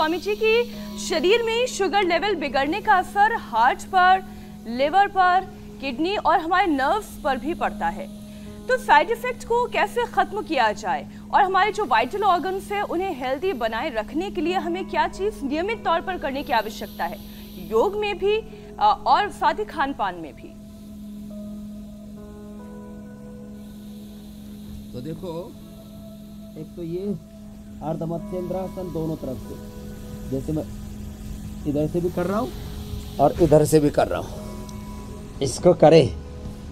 स्वामी जी कि शरीर में शुगर लेवल बिगड़ने का असर हार्ट पर, लिवर पर, किडनी और हमारे नर्व्स पर भी पड़ता है। तो साइड इफेक्ट को कैसे खत्म किया जाए और हमारे जो वाइटल ऑर्गन्स है उन्हें हेल्दी बनाए रखने के लिए हमें क्या चीज नियमित तौर पर करने की आवश्यकता है, योग में भी और साथ ही खान पान में भी? तो देखो, एक तो ये अर्धमत्स्येंद्रासन दोनों तरफ से, जैसे मैं इधर से भी कर रहा हूँ और इधर से भी कर रहा हूँ, इसको करें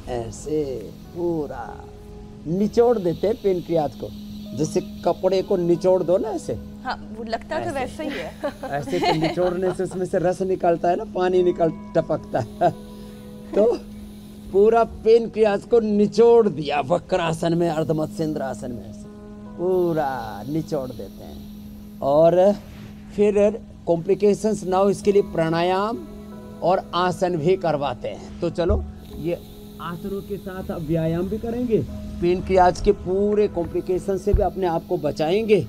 ऐसे पूरा निचोड़ देते हैं पेनक्रियाज को, जैसे कपड़े को निचोड़ दो ना ऐसे। हाँ, वो लगता तो वैसा ही है। ऐसे तो निचोड़ने से उसमें से रस निकलता है ना, पानी टपकता है। तो पूरा पेनक्रियाज को निचोड़ दिया वक्रासन में, अर्धमत्स्येंद्रासन में ऐसे पूरा निचोड़ देते हैं। और फिर कॉम्प्लिकेशंस ना हो इसके लिए प्राणायाम और आसन भी करवाते हैं। तो चलो ये आसनों के साथ अब व्यायाम भी करेंगे, पेनक्रियाज के पूरे कॉम्प्लिकेशन से भी अपने आप को बचाएंगे।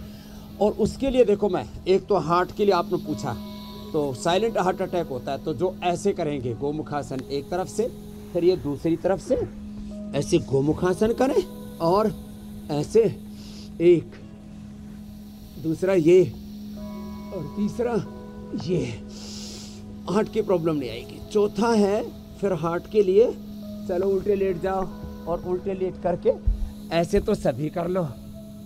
और उसके लिए देखो, मैं एक तो हार्ट के लिए आपने पूछा, तो साइलेंट हार्ट अटैक होता है, तो जो ऐसे करेंगे गोमुखासन एक तरफ से, फिर ये दूसरी तरफ से ऐसे गोमुखासन करें और ऐसे एक, दूसरा ये और तीसरा ये, हार्ट की प्रॉब्लम नहीं आएगी। चौथा है फिर हार्ट के लिए, चलो उल्टे लेट जाओ और उल्टे लेट करके ऐसे तो सभी कर लो,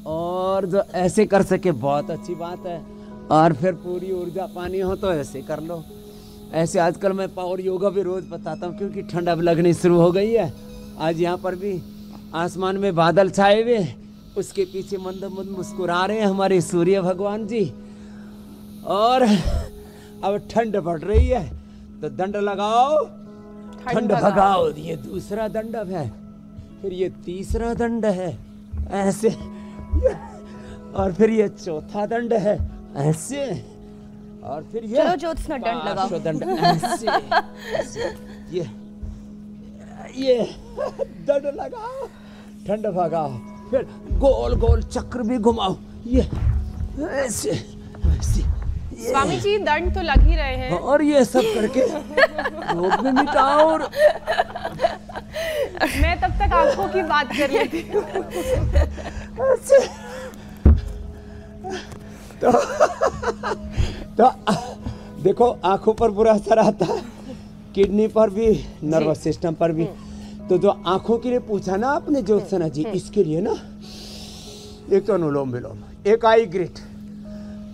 और जो ऐसे कर सके बहुत अच्छी बात है। और फिर पूरी ऊर्जा पानी हो तो ऐसे कर लो। ऐसे आजकल मैं पावर योगा भी रोज बताता हूँ, क्योंकि ठंड अब लगनी शुरू हो गई है। आज यहाँ पर भी आसमान में बादल छाए हुए, उसके पीछे मंद मंद मुस्कुरा रहे हैं हमारे सूर्य भगवान जी। और अब ठंड बढ़ रही है, तो दंड लगाओ, ठंड भगाओ। ये दूसरा दंड है, फिर ये तीसरा दंड है ऐसे, और फिर ये चौथा दंड है ऐसे, और फिर ये चलो ज्योत्सना दंड लगाओ, दंड ऐसे, ऐसे ये दंड लगाओ, ठंड भगाओ। फिर गोल गोल चक्र भी घुमाओ, ये ऐसे ऐसे। स्वामी जी दंड तो लग ही रहे हैं, और ये सब करके रोग भी मिटाओ। और मैं तब तक आंखों की बात कर लेती हूँ। तो देखो, आंखों पर बुरा असर आता है, किडनी पर भी, नर्वस सिस्टम पर भी। तो जो आंखों के लिए पूछा ना आपने ज्योत्सना जी, इसके लिए ना एक तो अनुलोम विलोम, एक आई ग्रिट,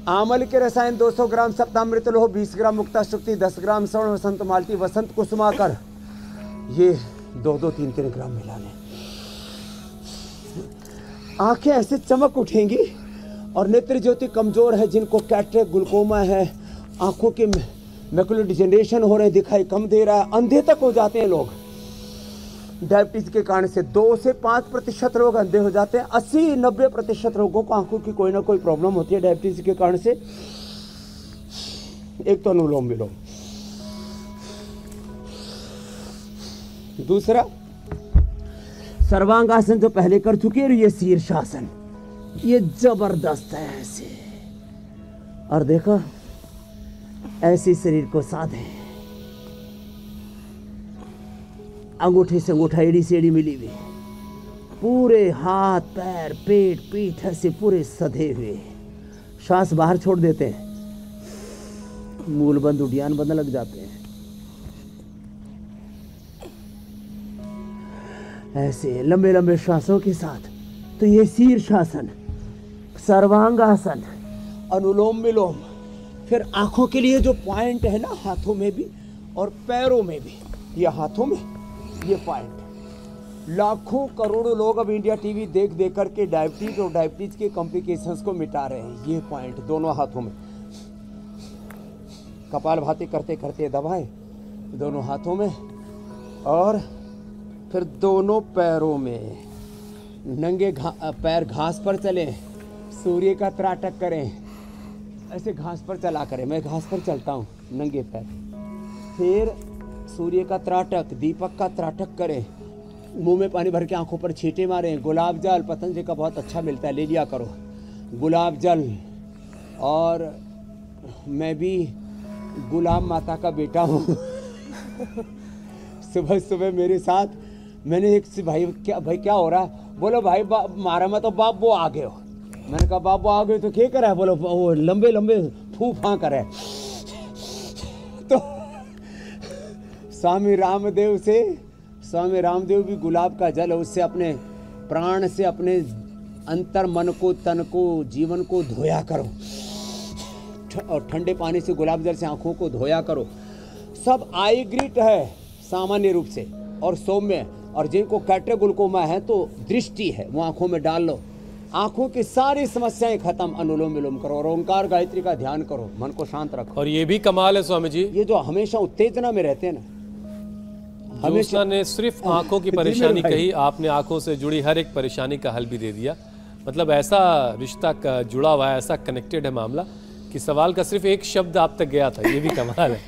आमल के रसायन 200 ग्राम सप्तामृत लोह, 20 ग्राम मुक्ता शुक्ति, 10 ग्राम स्वर्ण वसंत मालती वसंत कुसुमाकर, ये 2-2, 3-3 ग्राम मिला लें। आंखें ऐसे चमक उठेंगी। और नेत्र ज्योति कमजोर है, जिनको कैटरेक्ट, ग्लूकोमा है, आंखों के मैकुलर डिजेनरेशन हो रहे, दिखाई कम दे रहा है, अंधे तक हो जाते हैं लोग डायबिटीज के कारण से। 2 से 5% लोग अंधे हो जाते हैं। 80-90% लोगों को आंखों की कोई ना कोई प्रॉब्लम होती है डायबिटीज के कारण से। एक तो अनुलोम विलोम, दूसरा सर्वांगासन जो पहले कर चुके हैं, ये शीर्षासन, ये जबरदस्त है ऐसे। और देखो ऐसे शरीर को साधे, अंगूठे से अंगूठा, एड़ी से एड़ी मिली हुई, पूरे हाथ पैर पेट पीठ ऐसे पूरे सधे हुए। श्वास बाहर छोड़ देते हैं, मूल बंद उड्डयन बंद लग जाते हैं ऐसे लंबे लंबे श्वासों के साथ। तो ये शीर्षासन, सर्वांगासन, अनुलोम विलोम। फिर आंखों के लिए जो पॉइंट है ना, हाथों में भी और पैरों में भी, ये हाथों में ये पॉइंट, लाखों करोड़ों लोग अब इंडिया टीवी देख देख करके डायबिटीज और डायबिटीज के कॉम्प्लिकेशंस को मिटा रहे हैं। ये पॉइंट दोनों हाथों में, कपालभाति करते करते दबाएं दोनों हाथों में, और फिर दोनों पैरों में, नंगे पैर घास पर चलें, सूर्य का त्राटक करें, ऐसे घास पर चला करें। मैं घास पर चलता हूँ नंगे पैर, फिर सूर्य का त्राटक, दीपक का त्राटक करें, मुंह में पानी भर के आंखों पर छींटे मारें। गुलाब जल पतंजलि का बहुत अच्छा मिलता है, ले लिया करो गुलाब जल। और मैं भी गुलाम माता का बेटा हूँ। सुबह सुबह मेरे साथ मैंने एक से भाई क्या हो रहा है? बोलो भाई मारा मैं तो बाप वो आ गए हो। मैंने कहा बाप वो आ गए तो क्या करे? बोलो वो लंबे लंबे फू फां करे। तो स्वामी रामदेव भी गुलाब का जल है, उससे अपने प्राण से अपने अंतर मन को, तन को, जीवन को धोया करो और ठंडे पानी से गुलाब जल से आंखों को धोया करो। सब आई ग्रीट है सामान्य रूप से और सौम्य, और जिनको कैट्रेगुलकोमा है तो दृष्टि है, वो आंखों में डाल लो, आंखों की सारी समस्याएं खत्म। अनुलोम विलोम करो और ओंकार गायत्री का ध्यान करो, मन को शांत रखो। और ये भी कमाल है स्वामी जी, ये जो हमेशा उत्तेजना में रहते हैं ना, हमेशा ने सिर्फ आंखों की परेशानी कही, आपने आंखों से जुड़ी हर एक परेशानी का हल भी दे दिया। मतलब ऐसा रिश्ता का जुड़ा हुआ है, ऐसा कनेक्टेड है मामला कि सवाल का सिर्फ एक शब्द आप तक गया था। ये भी कमाल है।